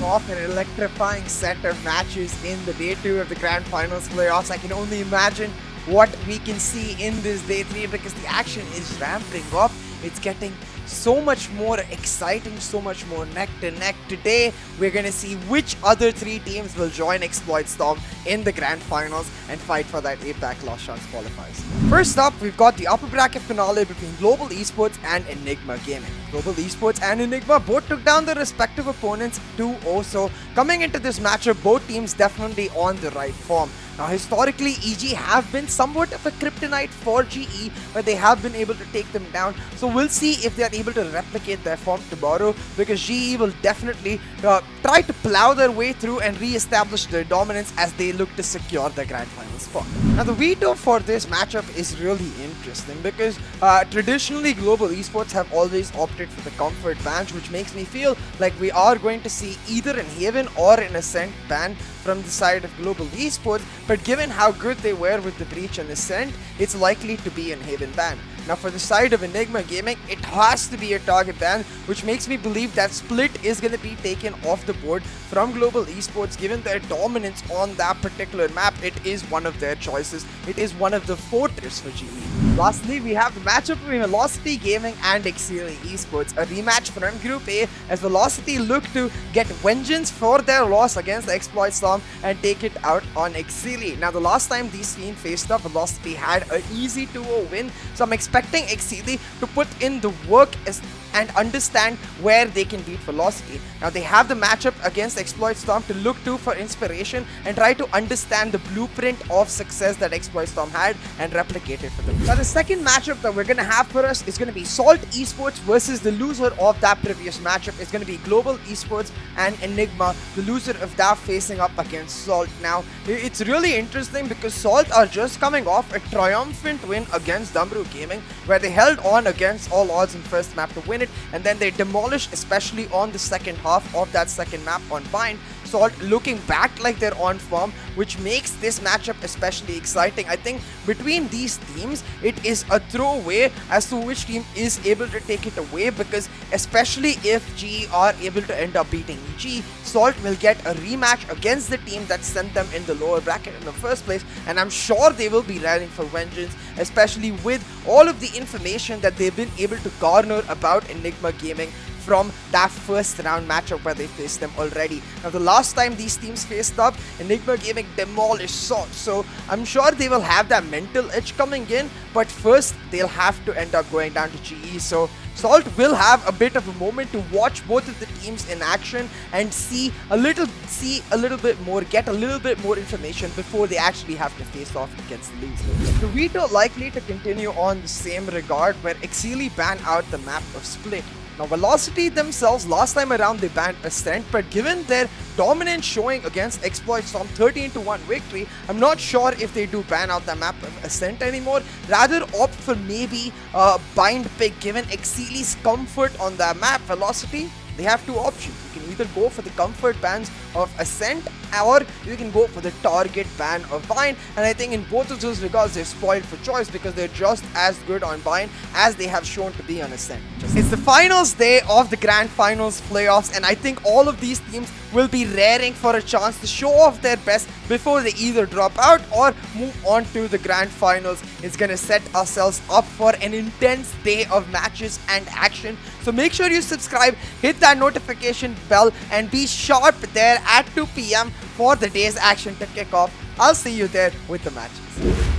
off an electrifying set of matches in the day 2 of the Grand Finals playoffs. I can only imagine what we can see in this day 3 because the action is ramping up. It's getting so much more exciting, so much more neck to neck. Today, we're going to see which other 3 teams will join Exploit Storm in the Grand Finals and fight for that APAC Lost Chance qualifiers. First up, we've got the upper bracket finale between Global Esports and Enigma Gaming. Global Esports and Enigma both took down their respective opponents 2-0. So coming into this matchup, both teams definitely on the right form. Now, historically, EG have been somewhat of a kryptonite for GE, but they have been able to take them down. So we'll see if they are able to replicate their form tomorrow, because GE will definitely try to plow their way through and re-establish their dominance as they look to secure the Grand Final spot. Now, the veto for this matchup is really interesting because traditionally, Global Esports have always opted for the comfort ban, which makes me feel like we are going to see either an Haven or an Ascent ban from the side of Global Esports, but given how good they were with the Breach and Ascent, it's likely to be an Haven ban. Now, for the side of Enigma Gaming, it has to be a target ban, which makes me believe that Split is going to be taken off the board from Global Esports. Given their dominance on that particular map, it is one of their choices. It is one of the fortress for GE. Lastly, we have the matchup between Velocity Gaming and Exceeli Esports, a rematch from Group A as Velocity look to get vengeance for their loss against the Exploit Storm and take it out on Exceeli. Now, the last time these teams faced up, Velocity had an easy 2-0 win, so I'm expecting Exceeli to put in the work and understand where they can beat Velocity. Now, they have the matchup against Exploit Storm to look to for inspiration and try to understand the blueprint of success that Exploit Storm had and replicate it for them. Now, the second matchup that we're going to have for us is going to be Salt Esports versus the loser of that previous matchup. It's going to be Global Esports and Enigma, the loser of that facing up against Salt. Now, it's really interesting because Salt are just coming off a triumphant win against Dumbroo Gaming, where they held on against all odds in first map to win it, and then they demolished, especially on the second half of that second map on Bind. Salt looking back like they're on form, which makes this matchup especially exciting. I think between these teams, it is a throwaway as to which team is able to take it away, because especially if GE are able to end up beating EG, Salt will get a rematch against the team that sent them in the lower bracket in the first place, and I'm sure they will be rallying for vengeance, especially with all of the information that they've been able to garner about Enigma Gaming from that first round matchup where they faced them already. Now, the last time these teams faced up, Enigma Gaming demolished Salt, so I'm sure they will have that mental edge coming in, but first they'll have to end up going down to GE. So Salt will have a bit of a moment to watch both of the teams in action and see a little bit more, get a little bit more information before they actually have to face off against the loser. The veto likely to continue on the same regard, where Exceeli banned out the map of Split. Now, Velocity themselves, last time around they banned Ascent, but given their dominant showing against Exploit Storm 13-1 victory, I'm not sure if they do ban out the map of Ascent anymore. Rather opt for maybe Bind pick, given Exceeli's comfort on that map. Velocity, they have 2 options. You can either go for the comfort bans of Ascent, or you can go for the target ban of Bind, and I think in both of those regards they're spoiled for choice because they're just as good on Bind as they have shown to be on Ascent. It's the finals day of the Grand Finals playoffs, and I think all of these teams will be raring for a chance to show off their best before they either drop out or move on to the Grand Finals. It's gonna set ourselves up for an intense day of matches and action, so make sure you subscribe, hit that notification bell, and be sharp there at 2 PM for the day's action to kick off. I'll see you there with the matches.